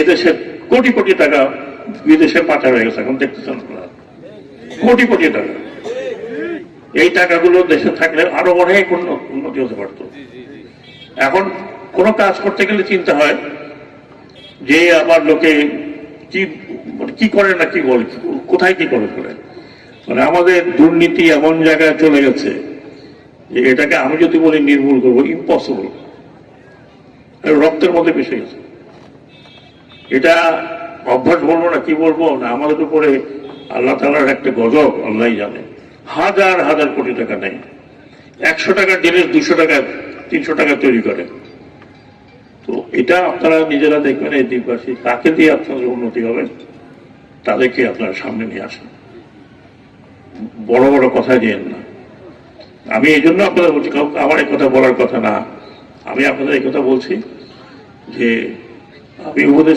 এদেশে কোটি কোটি টাকা বিদেশে পাচার হয়ে গেছে, এখন দেখতেছেন আপনারা, কোটি কোটি টাকা। এই টাকাগুলো দেশে থাকলে আরো অনেক উন্নতি হতে পারত। এখন কোনো কাজ করতে গেলে চিন্তা হয় যে আবার লোকে কি করে না কি বলে, কোথায় কি করে করে। মানে আমাদের দুর্নীতি এমন জায়গায় চলে গেছে যে এটাকে আমি যদি বলি নির্মূল করবো, ইম্পসিবল, রক্তের মধ্যে মিশে গেছে। এটা অভ্যাস বলবো না, কি বলবো না, আমাদের উপরে আল্লাহ তাআলার একটা গজব আল্লাহ জানে। হাজার হাজার কোটি টাকা নেই, 100 টাকার জিনিস 200 টাকা 300 টাকা তৈরি করে। তো এটা আপনারা নিজেরা দেখবেন, এই দ্বীপবাসী কাকে দিয়ে আপনাদের উন্নতি হবে তাদেরকে আপনারা সামনে নিয়ে আসেন, বড় বড় কথা দিয়েন না। আমি এই জন্য আপনাদের বলছি, আমার এই কথা বলার কথা না, আমি আপনাদের এই কথা বলছি যে আমি উপদেশ